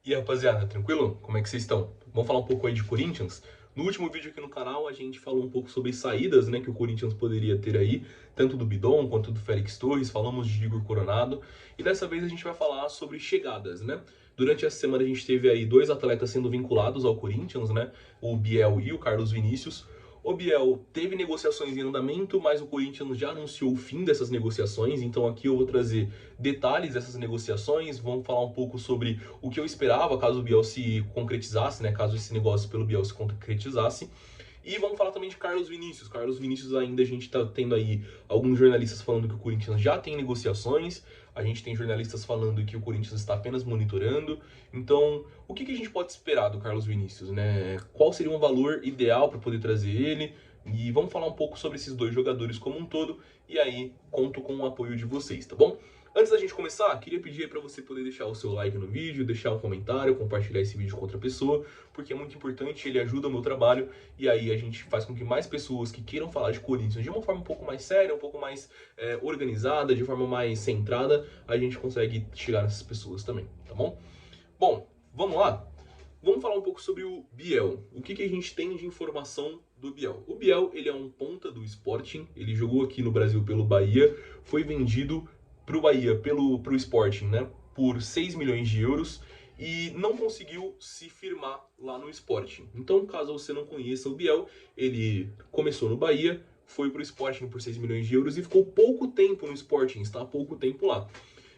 E aí, rapaziada, tranquilo? Como é que vocês estão? Vamos falar um pouco aí de Corinthians? No último vídeo aqui no canal a gente falou um pouco sobre saídas, né, que o Corinthians poderia ter aí, tanto do Bidon quanto do Félix Torres, falamos de Igor Coronado, e dessa vez a gente vai falar sobre chegadas, né? Durante essa semana a gente teve aí dois atletas sendo vinculados ao Corinthians, né? O Biel e o Carlos Vinícius. O Biel teve negociações em andamento, mas o Corinthians já anunciou o fim dessas negociações, então aqui eu vou trazer detalhes dessas negociações, vamos falar um pouco sobre o que eu esperava caso o Biel se concretizasse, né, caso esse negócio pelo Biel se concretizasse. E vamos falar também de Carlos Vinícius. Carlos Vinícius ainda a gente está tendo aí alguns jornalistas falando que o Corinthians já tem negociações, a gente tem jornalistas falando que o Corinthians está apenas monitorando. Então, o que a gente pode esperar do Carlos Vinícius, né? Qual seria um valor ideal para poder trazer ele? E vamos falar um pouco sobre esses dois jogadores como um todo. E aí, conto com o apoio de vocês, tá bom? Antes da gente começar, queria pedir para você poder deixar o seu like no vídeo, deixar um comentário, compartilhar esse vídeo com outra pessoa, porque é muito importante, ele ajuda o meu trabalho e aí a gente faz com que mais pessoas que queiram falar de Corinthians de uma forma um pouco mais séria, um pouco mais organizada, de forma mais centrada, a gente consegue chegar nessas pessoas também, tá bom? Bom, vamos lá? Vamos falar um pouco sobre o Biel. O que a gente tem de informação do Biel? O Biel, ele é um ponta do Sporting, ele jogou aqui no Brasil pelo Bahia, foi vendido pro Bahia, pro Sporting, né, por 6 milhões de euros e não conseguiu se firmar lá no Sporting. Então, caso você não conheça o Biel, ele começou no Bahia, foi pro Sporting por 6 milhões de euros e ficou pouco tempo no Sporting, está há pouco tempo lá.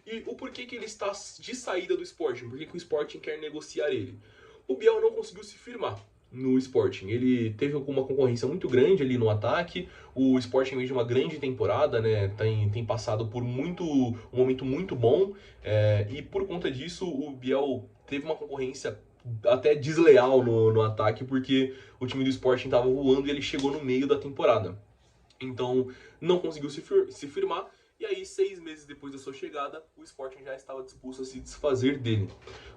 E o porquê que ele está de saída do Sporting? Por que o Sporting quer negociar ele? O Biel não conseguiu se firmar no Sporting. Ele teve uma concorrência muito grande ali no ataque. O Sporting vem de uma grande temporada, né? Tem passado por um momento muito bom. E por conta disso, o Biel teve uma concorrência até desleal no ataque, porque o time do Sporting estava voando e ele chegou no meio da temporada. Então, não conseguiu se firmar. E aí, 6 meses depois da sua chegada, o Sporting já estava disposto a se desfazer dele.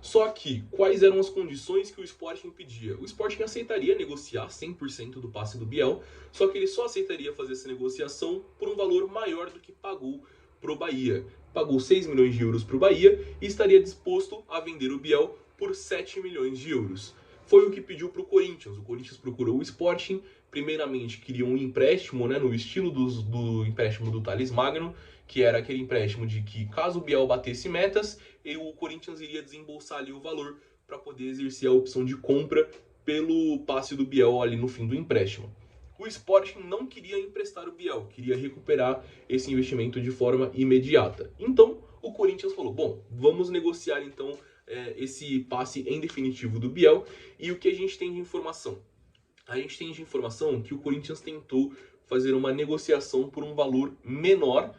Só que, quais eram as condições que o Sporting pedia? O Sporting aceitaria negociar 100% do passe do Biel, só que ele só aceitaria fazer essa negociação por um valor maior do que pagou pro Bahia. Pagou 6 milhões de euros pro Bahia e estaria disposto a vender o Biel por 7 milhões de euros. Foi o que pediu pro Corinthians. O Corinthians procurou o Sporting, primeiramente queria um empréstimo, né, no estilo do empréstimo do Thales Magno, que era aquele empréstimo de que caso o Biel batesse metas, o Corinthians iria desembolsar ali o valor para poder exercer a opção de compra pelo passe do Biel ali no fim do empréstimo. O Sporting não queria emprestar o Biel, queria recuperar esse investimento de forma imediata. Então, o Corinthians falou, bom, vamos negociar então esse passe em definitivo do Biel. E o que a gente tem de informação? A gente tem de informação que o Corinthians tentou fazer uma negociação por um valor menor,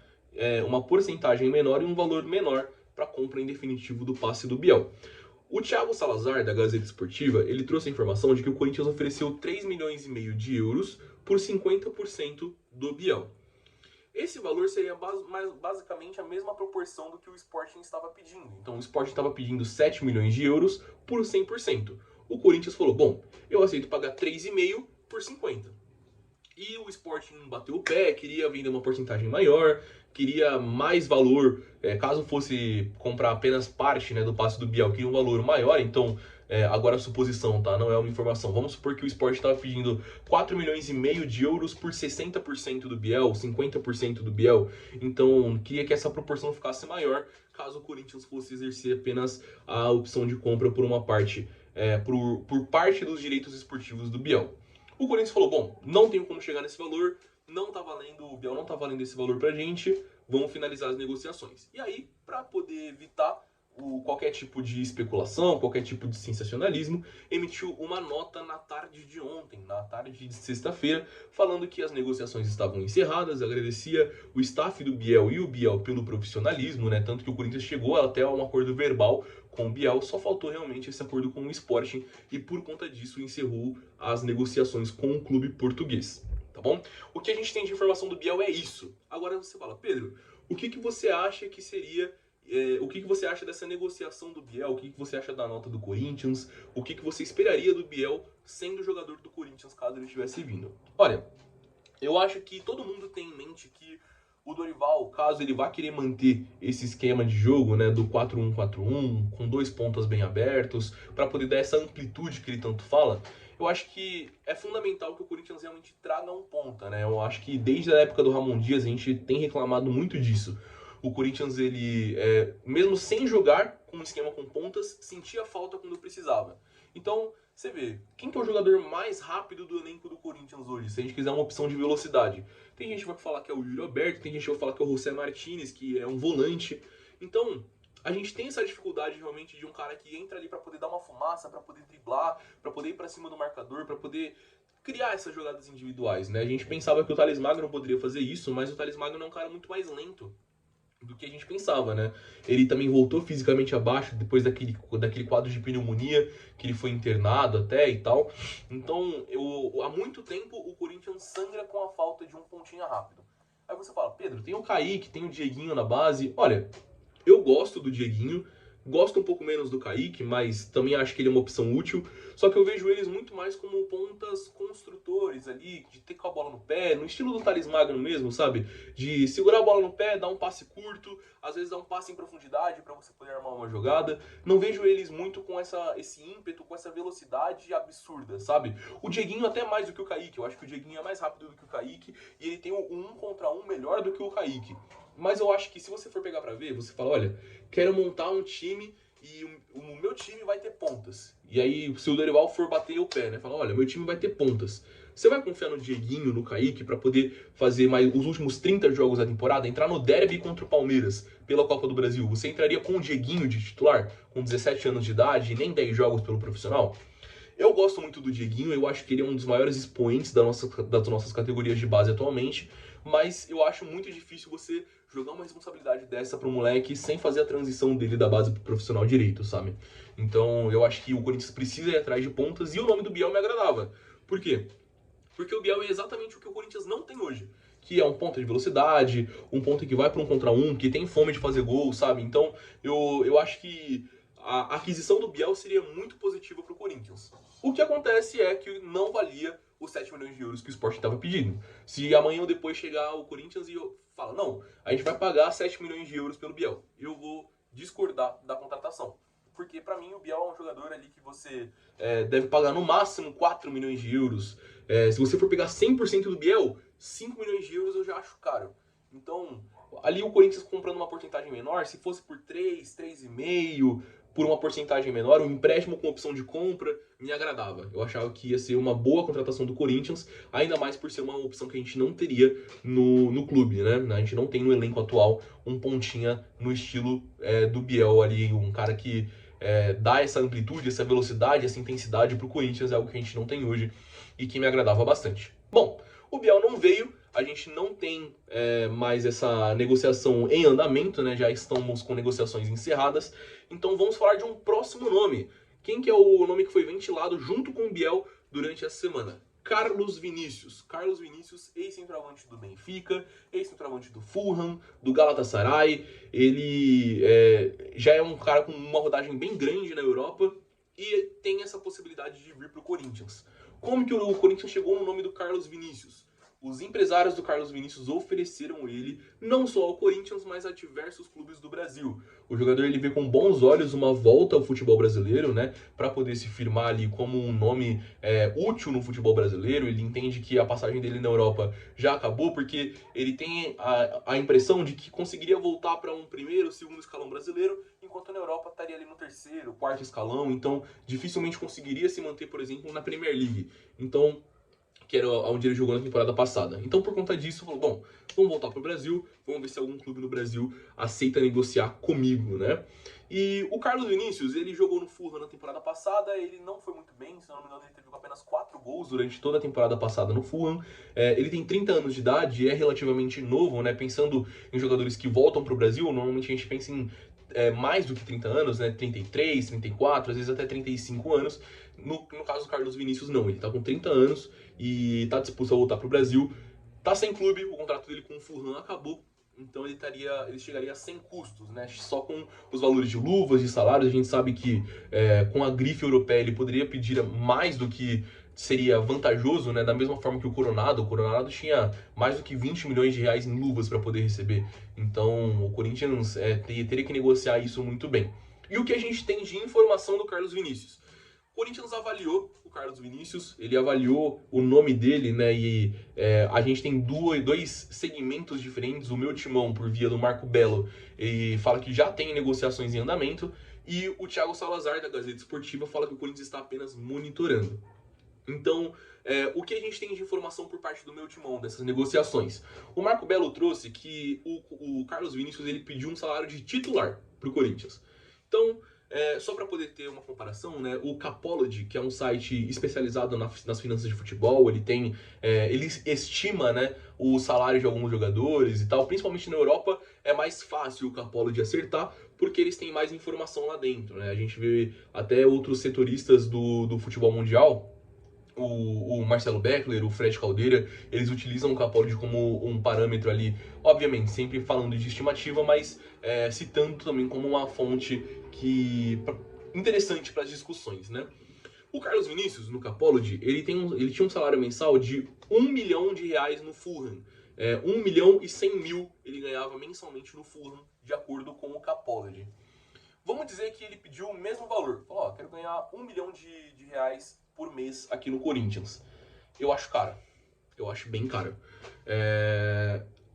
uma porcentagem menor e um valor menor para a compra em definitivo do passe do Biel. O Thiago Salazar, da Gazeta Esportiva, ele trouxe a informação de que o Corinthians ofereceu 3 milhões e meio de euros por 50% do Biel. Esse valor seria basicamente a mesma proporção do que o Sporting estava pedindo. Então o Sporting estava pedindo 7 milhões de euros por 100%. O Corinthians falou, bom, eu aceito pagar 3,5 por 50. E o Sporting bateu o pé, queria vender uma porcentagem maior, queria mais valor, caso fosse comprar apenas parte, né, do passe do Biel, queria um valor maior, então, agora a suposição, tá? Não é uma informação. Vamos supor que o Sport estava pedindo 4 milhões e meio de euros por 60% do Biel, 50% do Biel, então queria que essa proporção ficasse maior, caso o Corinthians fosse exercer apenas a opção de compra por uma parte, por parte dos direitos esportivos do Biel. O Corinthians falou, bom, não tenho como chegar nesse valor, não tá valendo, o Biel não tá valendo esse valor pra gente, vamos finalizar as negociações. E aí, para poder evitar qualquer tipo de especulação, qualquer tipo de sensacionalismo, emitiu uma nota na tarde de ontem, na tarde de sexta-feira, falando que as negociações estavam encerradas, agradecia o staff do Biel e o Biel pelo profissionalismo, né? Tanto que o Corinthians chegou até a um acordo verbal com o Biel, só faltou realmente esse acordo com o Sporting e por conta disso encerrou as negociações com o clube português, tá bom? O que a gente tem de informação do Biel é isso. Agora você fala, Pedro, o que você acha que seria o que você acha dessa negociação do Biel? O que você acha da nota do Corinthians? O que você esperaria do Biel sendo jogador do Corinthians caso ele estivesse vindo? Olha, eu acho que todo mundo tem em mente que O Dorival, caso ele vá querer manter esse esquema de jogo, né, do 4-1-4-1, com dois pontas bem abertos, para poder dar essa amplitude que ele tanto fala, eu acho que é fundamental que o Corinthians realmente traga um ponta, né? Eu acho que desde a época do Ramon Dias a gente tem reclamado muito disso. O Corinthians, ele, mesmo sem jogar com um esquema com pontas, sentia falta quando precisava. Então, você vê, quem que é o jogador mais rápido do elenco do Corinthians hoje? Se a gente quiser uma opção de velocidade. Tem gente que vai falar que é o Yuri Alberto, tem gente que vai falar que é o José Martinez, que é um volante. Então, a gente tem essa dificuldade realmente de um cara que entra ali para poder dar uma fumaça, para poder driblar, para poder ir para cima do marcador, para poder criar essas jogadas individuais, né? A gente pensava que o Thales Magno poderia fazer isso, mas o Thales Magno é um cara muito mais lento do que a gente pensava, né? Ele também voltou fisicamente abaixo depois daquele quadro de pneumonia, que ele foi internado até e tal. Então, há muito tempo o Corinthians sangra com a falta de um pontinha rápido. Aí você fala, Pedro, tem o Kaique, tem o Dieguinho na base. Olha, eu gosto do Dieguinho, gosto um pouco menos do Kaique, mas também acho que ele é uma opção útil. Só que eu vejo eles muito mais como pontas construtores ali, de ter com a bola no pé, no estilo do Thales Magno mesmo, sabe? De segurar a bola no pé, dar um passe curto, às vezes dar um passe em profundidade para você poder armar uma jogada. Não vejo eles muito com esse ímpeto, com essa velocidade absurda, sabe? O Dieguinho até mais do que o Kaique. Eu acho que o Dieguinho é mais rápido do que o Kaique e ele tem um contra um melhor do que o Kaique. Mas eu acho que se você for pegar pra ver, você fala, olha, quero montar um time e o meu time vai ter pontas. E aí, se o Dorival for bater o pé, né? Fala, olha, meu time vai ter pontas. Você vai confiar no Dieguinho, no Kaique, pra poder fazer mais os últimos 30 jogos da temporada, entrar no derby contra o Palmeiras pela Copa do Brasil? Você entraria com o Dieguinho de titular, com 17 anos de idade e nem 10 jogos pelo profissional? Eu gosto muito do Dieguinho, eu acho que ele é um dos maiores expoentes das nossas categorias de base atualmente, mas eu acho muito difícil você jogar uma responsabilidade dessa pro moleque sem fazer a transição dele da base pro profissional direito, sabe? Então eu acho que o Corinthians precisa ir atrás de pontas e o nome do Biel me agradava. Por quê? Porque o Biel é exatamente o que o Corinthians não tem hoje. Que é um ponta de velocidade, um ponta que vai para um contra um, que tem fome de fazer gol, sabe? Então eu acho que a aquisição do Biel seria muito positiva para o Corinthians. O que acontece é que não valia os 7 milhões de euros que o Sport estava pedindo. Se amanhã ou depois chegar o Corinthians e fala, não, a gente vai pagar 7 milhões de euros pelo Biel, eu vou discordar da contratação. Porque para mim o Biel é um jogador ali que você deve pagar no máximo 4 milhões de euros. Se você for pegar 100% do Biel, 5 milhões de euros eu já acho caro. Então, ali o Corinthians comprando uma porcentagem menor, se fosse por 3, 3,5, por uma porcentagem menor, um empréstimo com opção de compra, me agradava. Eu achava que ia ser uma boa contratação do Corinthians, ainda mais por ser uma opção que a gente não teria no clube, né? A gente não tem no elenco atual um pontinha no estilo do Biel ali, um cara que dá essa amplitude, essa velocidade, essa intensidade pro Corinthians, é algo que a gente não tem hoje e que me agradava bastante. Bom, o Biel não veio, a gente não tem mais essa negociação em andamento, né? Já estamos com negociações encerradas. Então vamos falar de um próximo nome. Quem que é o nome que foi ventilado junto com o Biel durante essa semana? Carlos Vinícius. Carlos Vinícius, ex-centroavante do Benfica, ex-centroavante do Fulham, do Galatasaray. Ele já é um cara com uma rodagem bem grande na Europa e tem essa possibilidade de vir para o Corinthians. Como que o Corinthians chegou no nome do Carlos Vinícius? Os empresários do Carlos Vinícius ofereceram ele não só ao Corinthians, mas a diversos clubes do Brasil. O jogador ele vê com bons olhos uma volta ao futebol brasileiro, né, para poder se firmar ali como um nome útil no futebol brasileiro. Ele entende que a passagem dele na Europa já acabou, porque ele tem a impressão de que conseguiria voltar para um primeiro, segundo escalão brasileiro, enquanto na Europa estaria ali no terceiro, quarto escalão. Então dificilmente conseguiria se manter, por exemplo, na Premier League. Então que era onde ele jogou na temporada passada. Então, por conta disso, falou, bom, vamos voltar para o Brasil, vamos ver se algum clube no Brasil aceita negociar comigo, né? E o Carlos Vinícius, ele jogou no Fulham na temporada passada, ele não foi muito bem, se não me engano, ele teve apenas 4 gols durante toda a temporada passada no Fulham. Ele tem 30 anos de idade, é relativamente novo, né? Pensando em jogadores que voltam para o Brasil, normalmente a gente pensa em mais do que 30 anos, né? 33, 34, às vezes até 35 anos. No caso do Carlos Vinícius, não. Ele tá com 30 anos e tá disposto a voltar pro Brasil. Tá sem clube, o contrato dele com o Fulham acabou. Então ele chegaria sem custos, né? Só com os valores de luvas, de salários. A gente sabe que com a grife europeia ele poderia pedir mais do que seria vantajoso, né? Da mesma forma que o Coronado tinha mais do que 20 milhões de reais em luvas para poder receber. Então o Corinthians teria que negociar isso muito bem. E o que a gente tem de informação do Carlos Vinícius? O Corinthians avaliou o Carlos Vinícius, ele avaliou o nome dele, né? E a gente tem dois segmentos diferentes. O meu timão, por via do Marco Belo, ele fala que já tem negociações em andamento. E o Thiago Salazar, da Gazeta Esportiva, fala que o Corinthians está apenas monitorando. Então, o que a gente tem de informação por parte do meu timão dessas negociações? O Marco Belo trouxe que o Carlos Vinícius ele pediu um salário de titular para o Corinthians. Então, só para poder ter uma comparação, né, o Capology, que é um site especializado nas finanças de futebol, ele estima, né, o salário de alguns jogadores e tal. Principalmente na Europa é mais fácil o Capology acertar, porque eles têm mais informação lá dentro, né? A gente vê até outros setoristas do futebol mundial, o Marcelo Beckler, o Fred Caldeira, eles utilizam o Capology como um parâmetro ali, obviamente, sempre falando de estimativa, mas citando também como uma fonte interessante para as discussões, né? O Carlos Vinícius, no Capology, ele tinha um salário mensal de R$1 milhão no Fulham. 1 milhão e 100 mil ele ganhava mensalmente no Fulham, de acordo com o Capology. Vamos dizer que ele pediu o mesmo valor. Falou, quero ganhar 1 milhão de reais por mês aqui no Corinthians. Eu acho caro. Eu acho bem caro.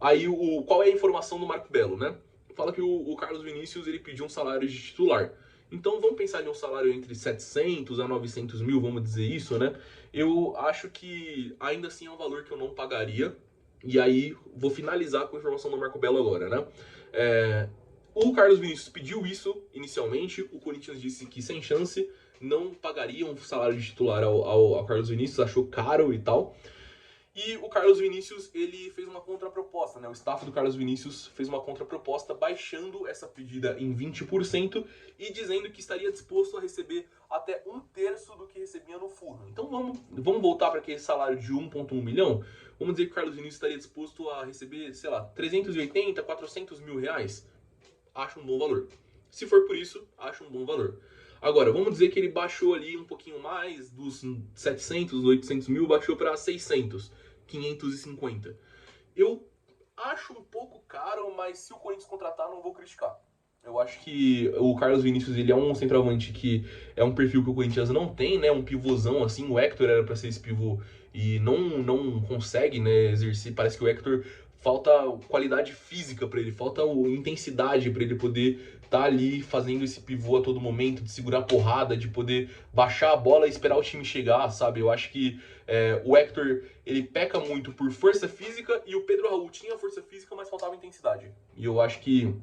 Aí, qual é a informação do Marco Belo, né? Fala que o Carlos Vinícius ele pediu um salário de titular. Então vamos pensar em um salário entre 700 a 900 mil, vamos dizer isso, né? Eu acho que ainda assim é um valor que eu não pagaria. E aí vou finalizar com a informação do Marco Belo agora, né? O Carlos Vinícius pediu isso inicialmente, o Corinthians disse que sem chance não pagaria um salário de titular ao Carlos Vinícius, achou caro e tal. E o Carlos Vinícius, ele fez uma contraproposta, né? O staff do Carlos Vinícius fez uma contraproposta baixando essa pedida em 20% e dizendo que estaria disposto a receber até 1/3 do que recebia no Fulham. Então vamos voltar para aquele salário de 1,1 milhão? Vamos dizer que o Carlos Vinícius estaria disposto a receber, sei lá, 380, 400 mil reais? Acho um bom valor. Se for por isso, acho um bom valor. Agora, vamos dizer que ele baixou ali um pouquinho mais, dos 700, 800 mil, baixou para 600, 550. Eu acho um pouco caro, mas se o Corinthians contratar, não vou criticar. Eu acho que o Carlos Vinícius, ele é um centroavante que é um perfil que o Corinthians não tem, né? Um pivôzão assim. O Hector era para ser esse pivô e não consegue, né, exercer. Parece que o Hector falta qualidade física para ele, falta intensidade para ele poder estar ali fazendo esse pivô a todo momento, de segurar porrada, de poder baixar a bola e esperar o time chegar, sabe? Eu acho que o Hector, ele peca muito por força física e o Pedro Raul tinha força física, mas faltava intensidade. E eu acho que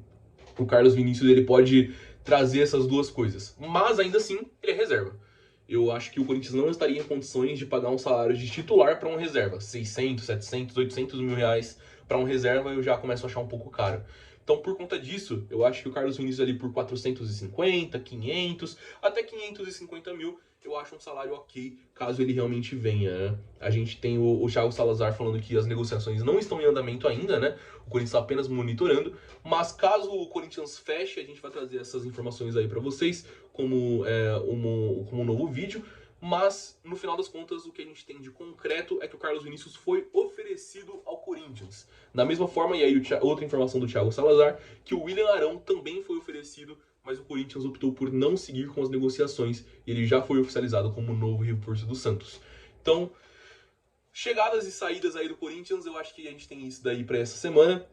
o Carlos Vinícius ele pode trazer essas duas coisas, mas ainda assim ele é reserva. Eu acho que o Corinthians não estaria em condições de pagar um salário de titular para um reserva. 600, 700, 800 mil reais para um reserva eu já começo a achar um pouco caro. Então, por conta disso, eu acho que o Carlos Vinícius ali por 450, 500, até 550 mil, eu acho um salário ok, caso ele realmente venha, né? A gente tem o Thiago Salazar falando que as negociações não estão em andamento ainda, né? O Corinthians está apenas monitorando, mas caso o Corinthians feche, a gente vai trazer essas informações aí para vocês como um novo vídeo. Mas, no final das contas, o que a gente tem de concreto é que o Carlos Vinícius foi oferecido ao Corinthians. Da mesma forma, e aí outra informação do Thiago Salazar, que o William Arão também foi oferecido, mas o Corinthians optou por não seguir com as negociações e ele já foi oficializado como novo reforço do Santos. Então, chegadas e saídas aí do Corinthians, eu acho que a gente tem isso daí para essa semana.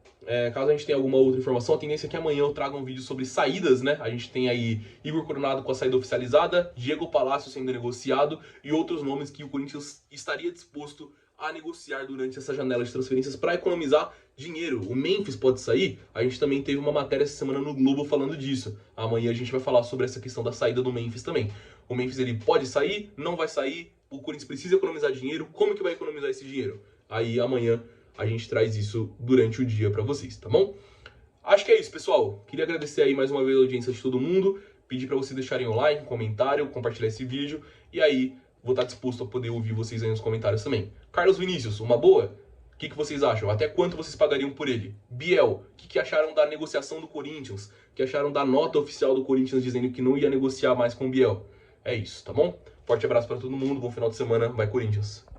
Caso a gente tenha alguma outra informação, a tendência é que amanhã eu traga um vídeo sobre saídas, né? A gente tem aí Igor Coronado com a saída oficializada, Diego Palácio sendo negociado e outros nomes que o Corinthians estaria disposto a negociar durante essa janela de transferências para economizar dinheiro. O Memphis pode sair? A gente também teve uma matéria essa semana no Globo falando disso. Amanhã a gente vai falar sobre essa questão da saída do Memphis também. O Memphis ele pode sair? Não vai sair? O Corinthians precisa economizar dinheiro? Como que vai economizar esse dinheiro? Aí amanhã a gente traz isso durante o dia para vocês, tá bom? Acho que é isso, pessoal. Queria agradecer aí mais uma vez a audiência de todo mundo, pedir para vocês deixarem o like, um comentário, compartilhar esse vídeo e aí vou estar disposto a poder ouvir vocês aí nos comentários também. Carlos Vinícius, uma boa? O que vocês acham? Até quanto vocês pagariam por ele? Biel, o que acharam da negociação do Corinthians? O que acharam da nota oficial do Corinthians dizendo que não ia negociar mais com o Biel? É isso, tá bom? Forte abraço para todo mundo, bom final de semana, vai Corinthians!